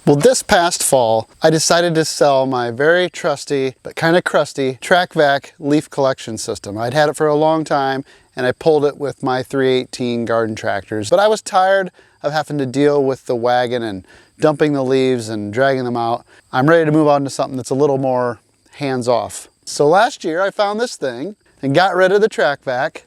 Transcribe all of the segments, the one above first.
Well, this past fall, I decided to sell my very trusty, but kind of crusty, TrackVac leaf collection system. I'd had it for a long time, and I pulled it with my 318 garden tractors. But I was tired of having to deal with the wagon and dumping the leaves and dragging them out. I'm ready to move on to something that's a little more hands-off. So last year, I found this thing and got rid of the TrackVac.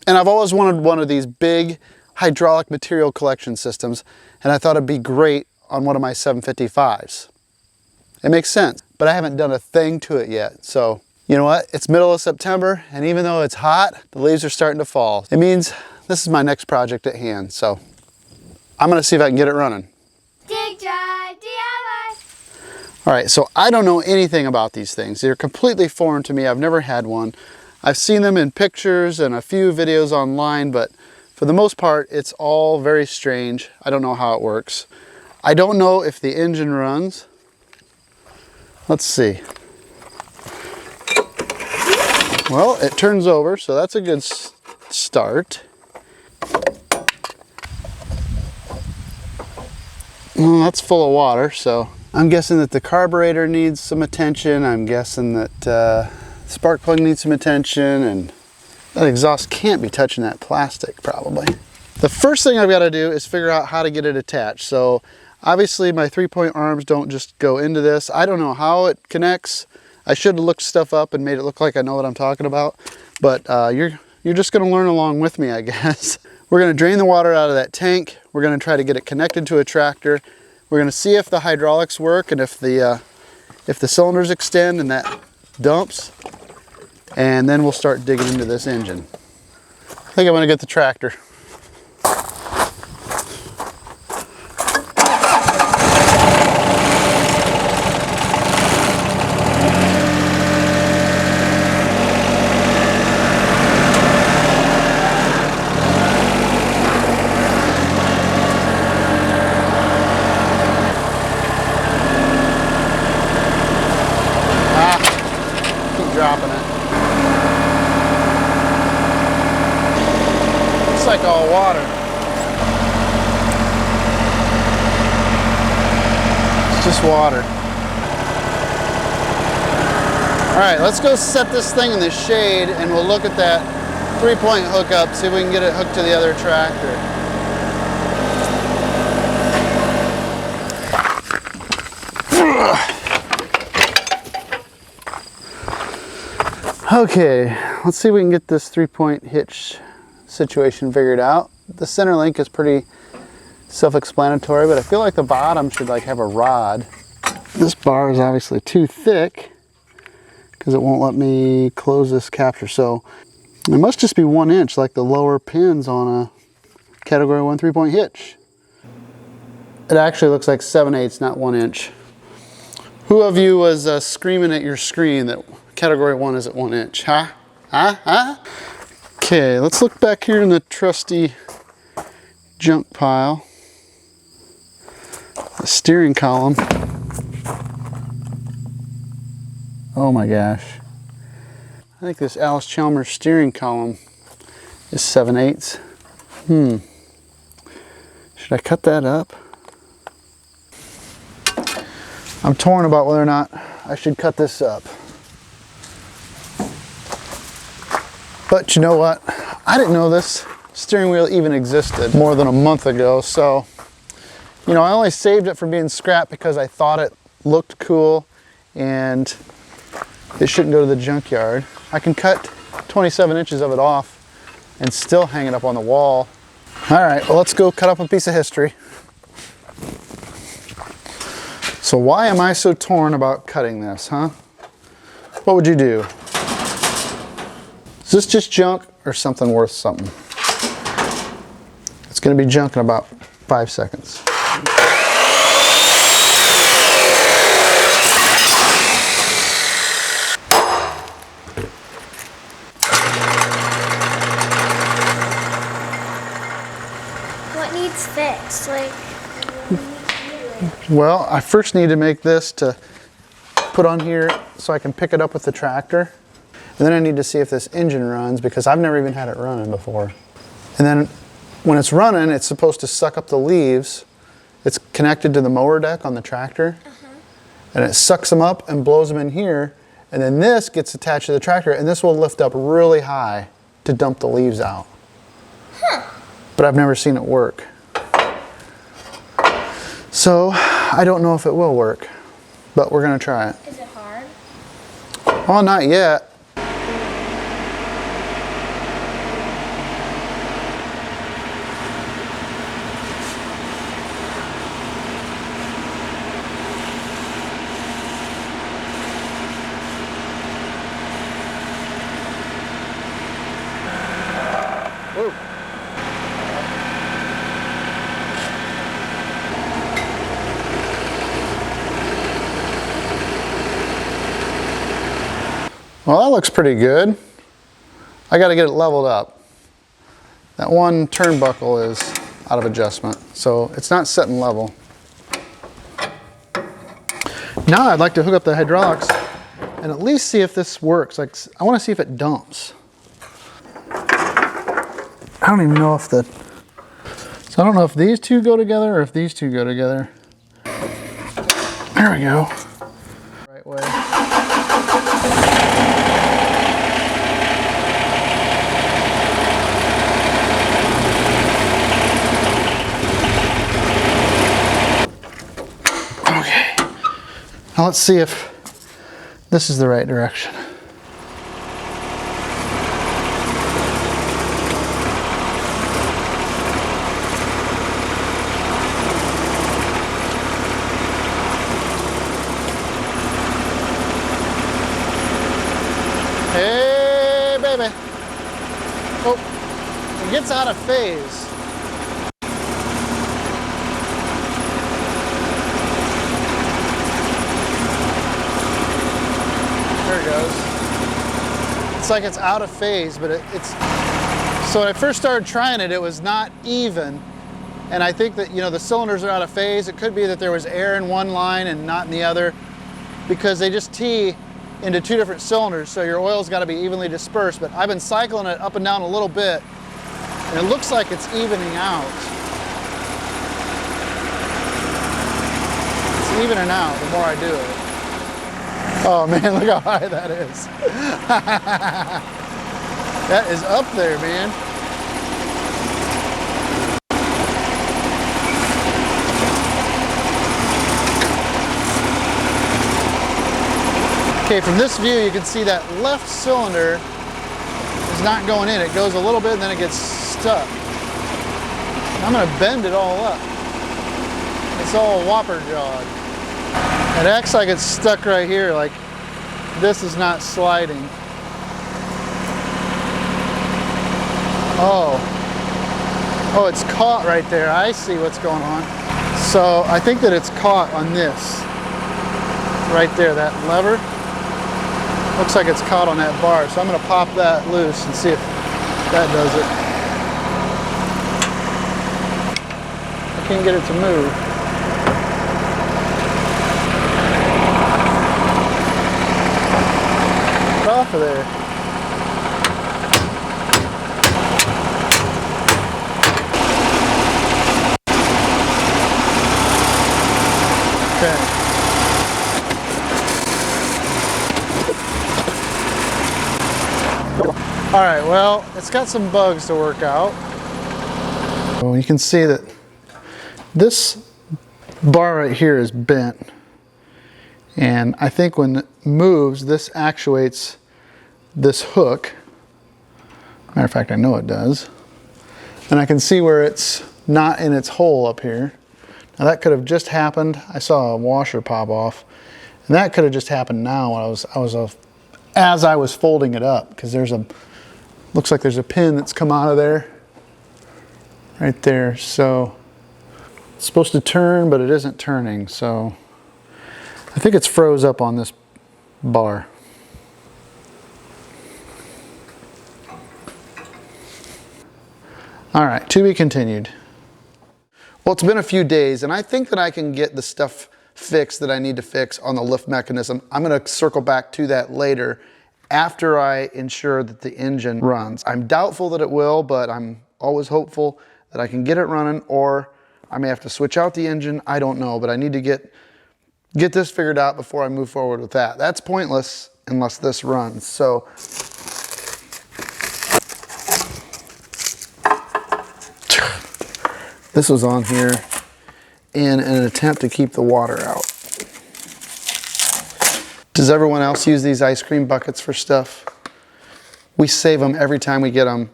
And I've always wanted one of these big hydraulic material collection systems, and I thought it'd be great on one of my 755s. It makes sense, but I haven't done a thing to it yet. So, you know what? It's middle of September, and even though it's hot, the leaves are starting to fall. It means this is my next project at hand, so I'm gonna see if I can get it running. Dig Drive DIY. All right, so I don't know anything about these things. They're completely foreign to me. I've never had one. I've seen them in pictures and a few videos online, but for the most part, it's all very strange. I don't know how it works. I don't know if the engine runs. Let's see. Well, it turns over, so that's a good start. Well, that's full of water, so I'm guessing that the carburetor needs some attention. I'm guessing that spark plug needs some attention, and that exhaust can't be touching that plastic probably. The first thing I've got to do is figure out how to get it attached. So obviously my 3-point arms don't just go into this. I don't know how it connects. I should have looked stuff up and made it look like I know what I'm talking about, but you're just going to learn along with me, I guess. We're going to drain the water out of that tank. We're going to try to get it connected to a tractor. We're going to see if the hydraulics work and if the cylinders extend and that dumps, and then we'll start digging into this engine. I think I'm going to get the tractor. Dropping it. Looks like all water. It's just water. All right, let's go set this thing in the shade and we'll look at that 3-point hookup, see if we can get it hooked to the other tractor. Okay, let's see if we can get this 3-point hitch situation figured out. The center link is pretty self-explanatory, but I feel like the bottom should like have a rod. This bar is obviously too thick because it won't let me close this capture. So it must just be 1 inch like the lower pins on a category 1 3-point hitch. It actually looks like 7/8, not 1 inch. Who of you was screaming at your screen that category 1 is at 1 inch, huh? Okay, let's look back here in the trusty junk pile. The steering column. Oh my gosh. I think this Alice Chalmers steering column is 7/8. Should I cut that up? I'm torn about whether or not I should cut this up. But you know what? I didn't know this steering wheel even existed more than a month ago. So, you know, I only saved it from being scrapped because I thought it looked cool and it shouldn't go to the junkyard. I can cut 27 inches of it off and still hang it up on the wall. All right, well, let's go cut up a piece of history. So why am I so torn about cutting this, huh? What would you do? Is this just junk or something worth something? It's going to be junk in about 5 seconds. What needs fixed? Like, well, I first need to make this to put on here so I can pick it up with the tractor. And then I need to see if this engine runs because I've never even had it running before. And then when it's running, it's supposed to suck up the leaves It's connected to the mower deck on the tractor. And it sucks them up and blows them in here. And then this gets attached to the tractor, and this will lift up really high to dump the leaves out. But I've never seen it work. So I don't know if it will work, but we're gonna try it. Is it hard? Well, not yet. Whoa. Well, that looks pretty good. I got to get it leveled up. That one turnbuckle is out of adjustment, so it's not setting level. Now I'd like to hook up the hydraulics and at least see if this works. Like, I want to see if it dumps. I don't even know if so I don't know if these two go together or if these two go together. There we go. Right way. Okay. Now let's see if this is the right direction. Hey, baby. Oh, it gets out of phase. There it goes. It's like it's out of phase, but it's... So when I first started trying it, it was not even. And I think that, you know, the cylinders are out of phase. It could be that there was air in one line and not in the other, because they just tee into two different cylinders, so your oil's got to be evenly dispersed. But I've been cycling it up and down a little bit, and it looks like it's evening out. It's evening out the more I do it. Oh man, look how high that is. That is up there, man. Okay, from this view you can see that left cylinder is not going in. It goes a little bit and then it gets stuck. I'm gonna bend it all up. It's all whopper jawed. It acts like it's stuck right here, like this is not sliding. Oh, it's caught right there. I see what's going on. So I think that it's caught on this. Right there, that lever. Looks like it's caught on that bar, so I'm going to pop that loose and see if that does it. I can't get it to move. Get off of there. Okay. All right, well, it's got some bugs to work out. So you can see that this bar right here is bent. And I think when it moves, this actuates this hook. Matter of fact, I know it does. And I can see where it's not in its hole up here. Now that could have just happened. I saw a washer pop off. And that could have just happened now when as I was folding it up, because looks like there's a pin that's come out of there, right there. So it's supposed to turn, but it isn't turning. So I think it's froze up on this bar. All right, to be continued. Well, it's been a few days, and I think that I can get the stuff fixed that I need to fix on the lift mechanism. I'm going to circle back to that later, after I ensure that the engine runs. I'm doubtful that it will, but I'm always hopeful that I can get it running, or I may have to switch out the engine. I don't know, but I need to get this figured out before I move forward with that. That's pointless unless this runs. So this was on here in an attempt to keep the water out. Does everyone else use these ice cream buckets for stuff? We save them every time we get them,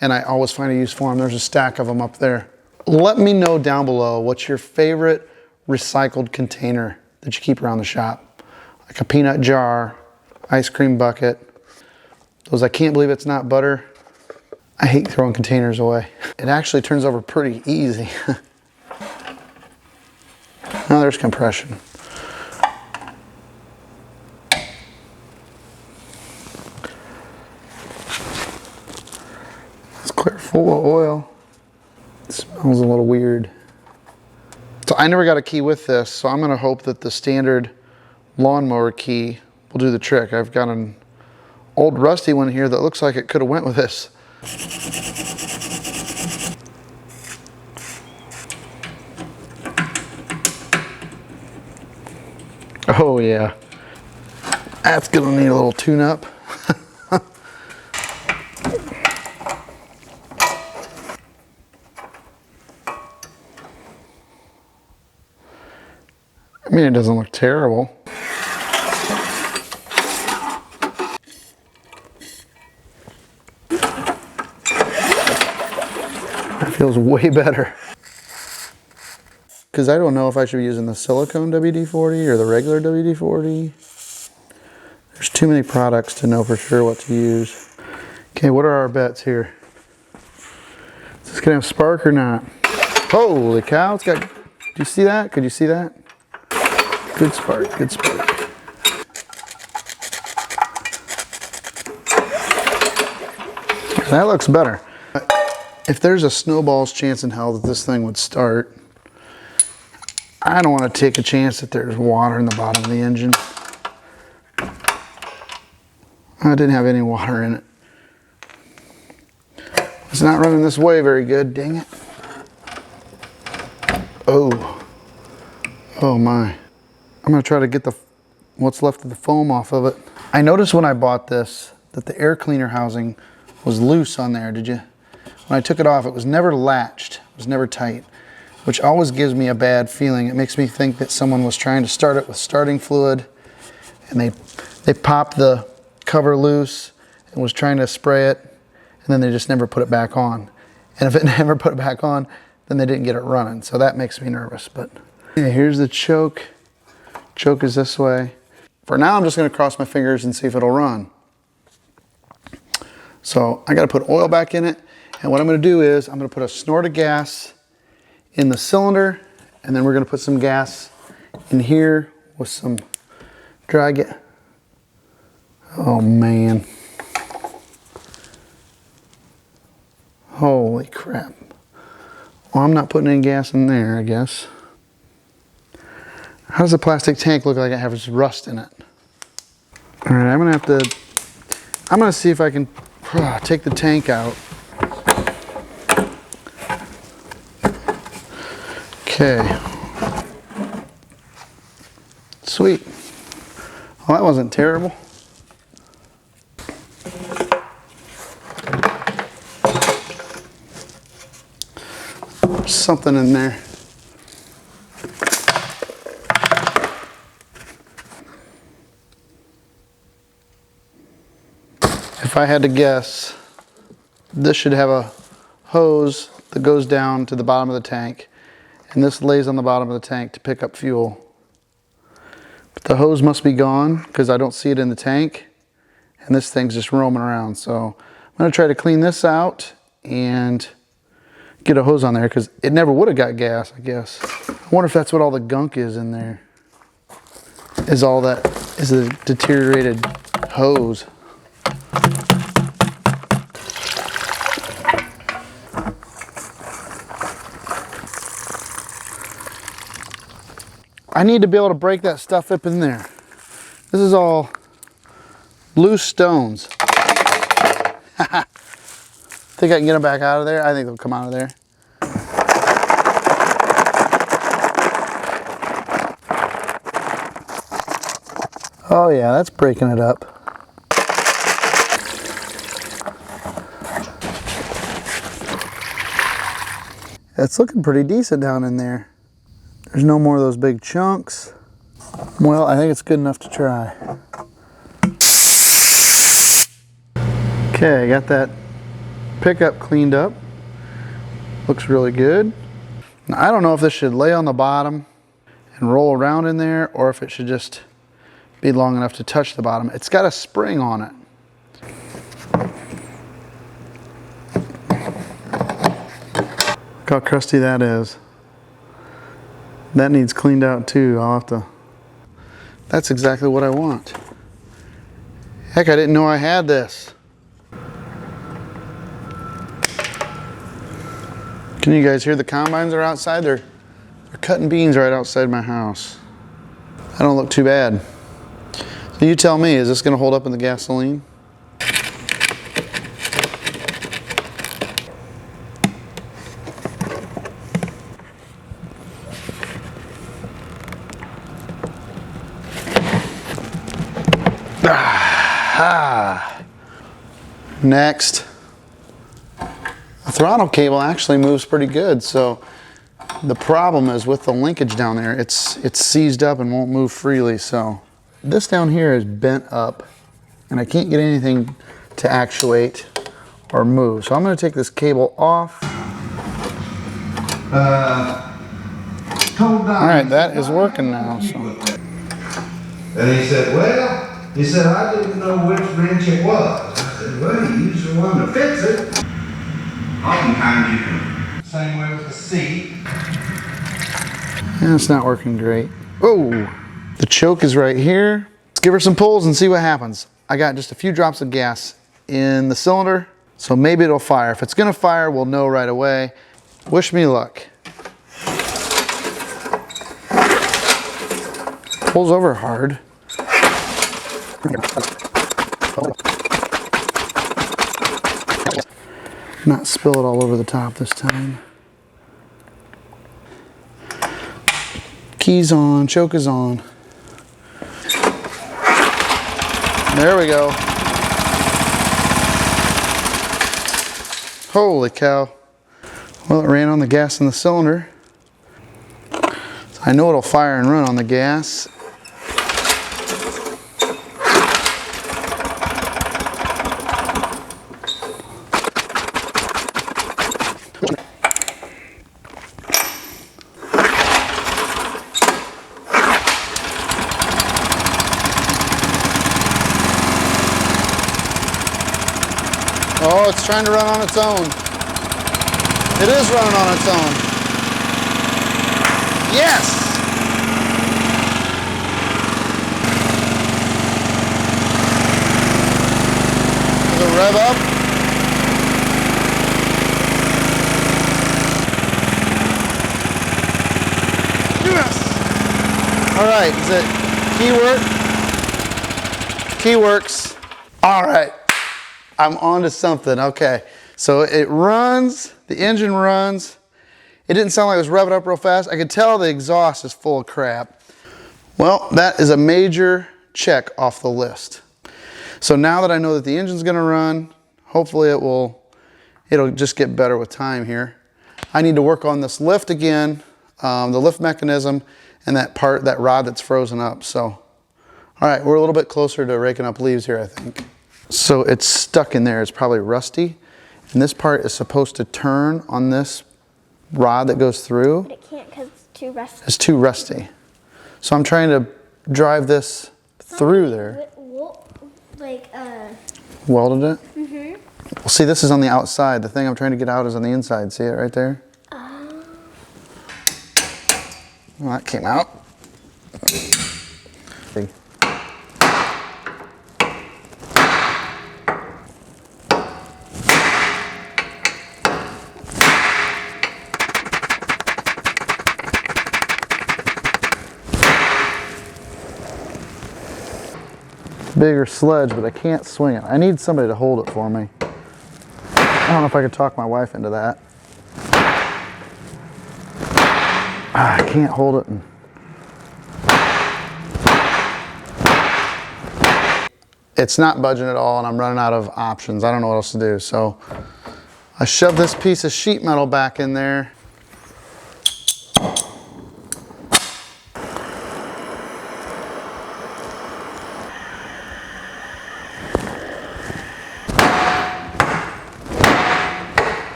and I always find a use for them. There's a stack of them up there. Let me know down below what's your favorite recycled container that you keep around the shop. Like a peanut jar, ice cream bucket. Those I can't believe it's not butter. I hate throwing containers away. It actually turns over pretty easy. Now there's compression. It's clear full of oil. It smells a little weird. So I never got a key with this, so I'm gonna hope that the standard lawnmower key will do the trick. I've got an old rusty one here that looks like it could have went with this. Oh yeah, that's gonna need a little tune-up. I mean, it doesn't look terrible. That feels way better. Because I don't know if I should be using the silicone WD-40 or the regular WD-40. There's too many products to know for sure what to use. Okay, what are our bets here? Is this gonna have spark or not? Holy cow, it's got, did you see that? Could you see that? Good spark, good spark. That looks better. If there's a snowball's chance in hell that this thing would start, I don't want to take a chance that there's water in the bottom of the engine. I didn't have any water in it. It's not running this way very good, dang it. Oh. Oh my. I'm gonna try to get what's left of the foam off of it. I noticed when I bought this that the air cleaner housing was loose on there, did you? When I took it off, it was never latched, it was never tight, which always gives me a bad feeling. It makes me think that someone was trying to start it with starting fluid and they popped the cover loose and was trying to spray it, and then they just never put it back on. And if it never put it back on, then they didn't get it running. So that makes me nervous. But yeah, here's the choke. Choke is this way. For now, I'm just gonna cross my fingers and see if it'll run. So I gotta put oil back in it. And what I'm gonna do is I'm gonna put a snort of gas in the cylinder, and then we're gonna put some gas in here with some dry gas. Oh man. Holy crap. Well, I'm not putting any gas in there, I guess. How does the plastic tank look like it has rust in it? All right, I'm gonna see if I can take the tank out. Okay. Sweet. Well, that wasn't terrible. There's something in there. If I had to guess, this should have a hose that goes down to the bottom of the tank, and this lays on the bottom of the tank to pick up fuel. But the hose must be gone because I don't see it in the tank, and this thing's just roaming around. So I'm gonna try to clean this out and get a hose on there because it never would have got gas, I guess. I wonder if that's what all the gunk is in there. Is all that, is a deteriorated hose. I need to be able to break that stuff up in there. This is all loose stones. Think I can get them back out of there? I think they'll come out of there. Oh yeah, that's breaking it up. It's looking pretty decent down in there. There's no more of those big chunks. Well, I think it's good enough to try. Okay, I got that pickup cleaned up. Looks really good. Now, I don't know if this should lay on the bottom and roll around in there, or if it should just be long enough to touch the bottom. It's got a spring on it. Look how crusty that is. That needs cleaned out too. I'll have to. That's exactly what I want. Heck, I didn't know I had this. Can you guys hear the combines are outside? They're cutting beans right outside my house. I don't look too bad. So you tell me, is this going to hold up in the gasoline? Ah. Next. The throttle cable actually moves pretty good, so the problem is with the linkage down there, it's seized up and won't move freely. So this down here is bent up and I can't get anything to actuate or move. So I'm going to take this cable off. Alright, that is working now. So. And he said, well, I didn't know which wrench it was. I said, well, you use the one to fix it. Oftentimes you can. Same way with the seat. Yeah, it's not working great. Oh, the choke is right here. Let's give her some pulls and see what happens. I got just a few drops of gas in the cylinder, so maybe it'll fire. If it's gonna fire, we'll know right away. Wish me luck. Pulls over hard. Not spill it all over the top this time. Key's on, choke is on. There we go. Holy cow. Well, it ran on the gas in the cylinder. So I know it'll fire and run on the gas. Oh, it's trying to run on its own. It is running on its own. Yes! Does it rev up? Yes! All right, is it key work? Key works. All right. I'm on to something. Okay, so it runs, the engine runs. It didn't sound like it was revving up real fast. I could tell the exhaust is full of crap. Well, that is a major check off the list. So now that I know that the engine's gonna run, hopefully it'll just get better with time here. I need to work on this lift again, the lift mechanism, and that rod that's frozen up. So, all right, we're a little bit closer to raking up leaves here, I think. So it's stuck in there, it's probably rusty. And this part is supposed to turn on this rod that goes through. But it can't because it's too rusty. It's too rusty. So I'm trying to drive this through there. Welded it? Mm-hmm. Well, see, this is on the outside. The thing I'm trying to get out is on the inside. See it right there? Oh. Well, that came out. Bigger sludge, but I can't swing it. I need somebody to hold it for me. I don't know if I could talk my wife into that. I can't hold it. it's not budging at all and I'm running out of options. I don't know what else to do. So I shoved this piece of sheet metal back in there.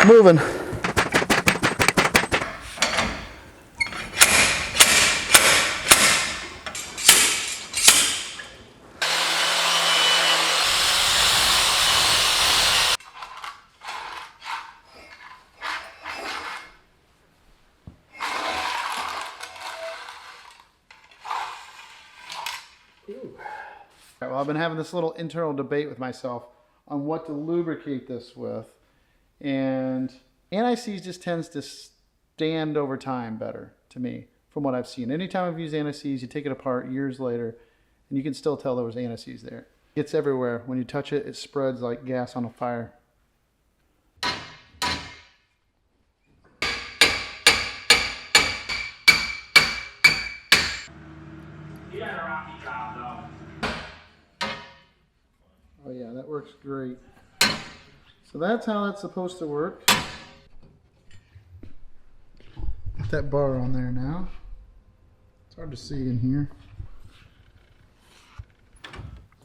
Moving. Well, I've been having this little internal debate with myself on what to lubricate this with. And Antiseize just tends to stand over time better to me from what I've seen. Anytime I've used Antiseize, you take it apart years later and you can still tell there was Antiseize there. It gets everywhere. When you touch it, it spreads like gas on a fire. Oh yeah, that works great. So that's how that's supposed to work. Get that bar on there now. It's hard to see in here.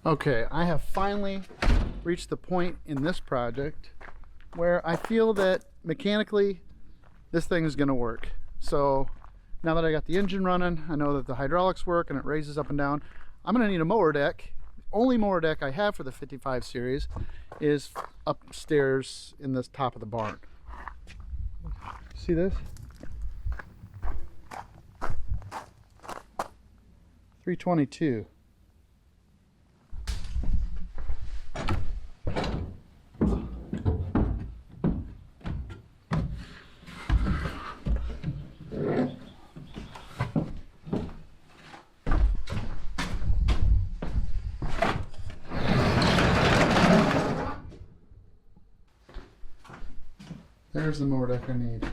Okay, I have finally reached the point in this project where I feel that mechanically this thing is going to work. So now that I got the engine running, I know that the hydraulics work and it raises up and down. I'm going to need a mower deck. Only mower deck I have for the 55 series is upstairs in this top of the barn. See this? 322. There's the mower deck I need.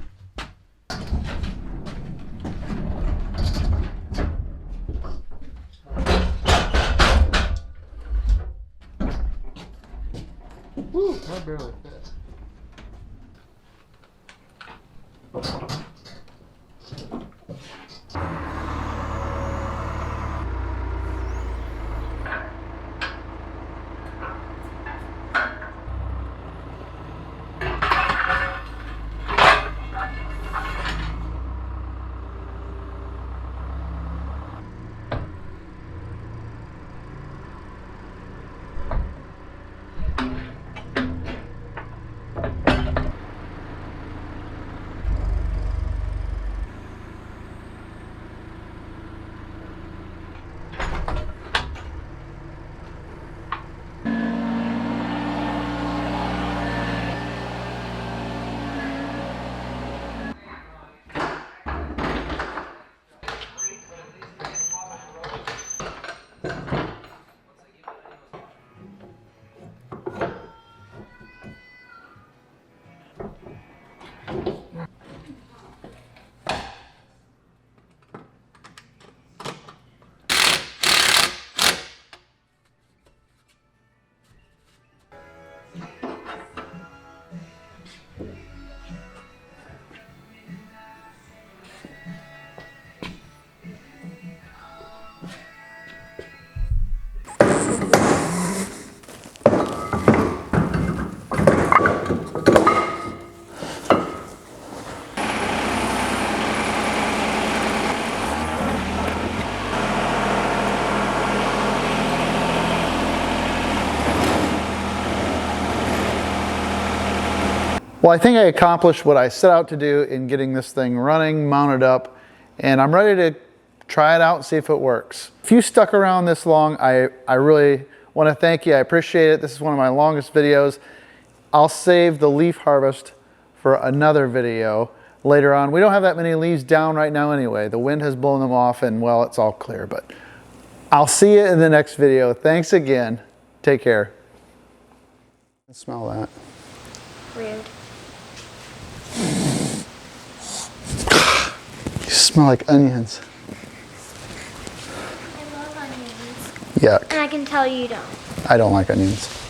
Woo, that barely fit. Well, I think I accomplished what I set out to do in getting this thing running, mounted up, and I'm ready to try it out and see if it works. If you stuck around this long, I really want to thank you. I appreciate it. This is one of my longest videos. I'll save the leaf harvest for another video later on. We don't have that many leaves down right now anyway. The wind has blown them off and, well, it's all clear, but I'll see you in the next video. Thanks again. Take care. Smell that. Rude. smell like onions. I love onions. Yuck. And I can tell you don't. I don't like onions.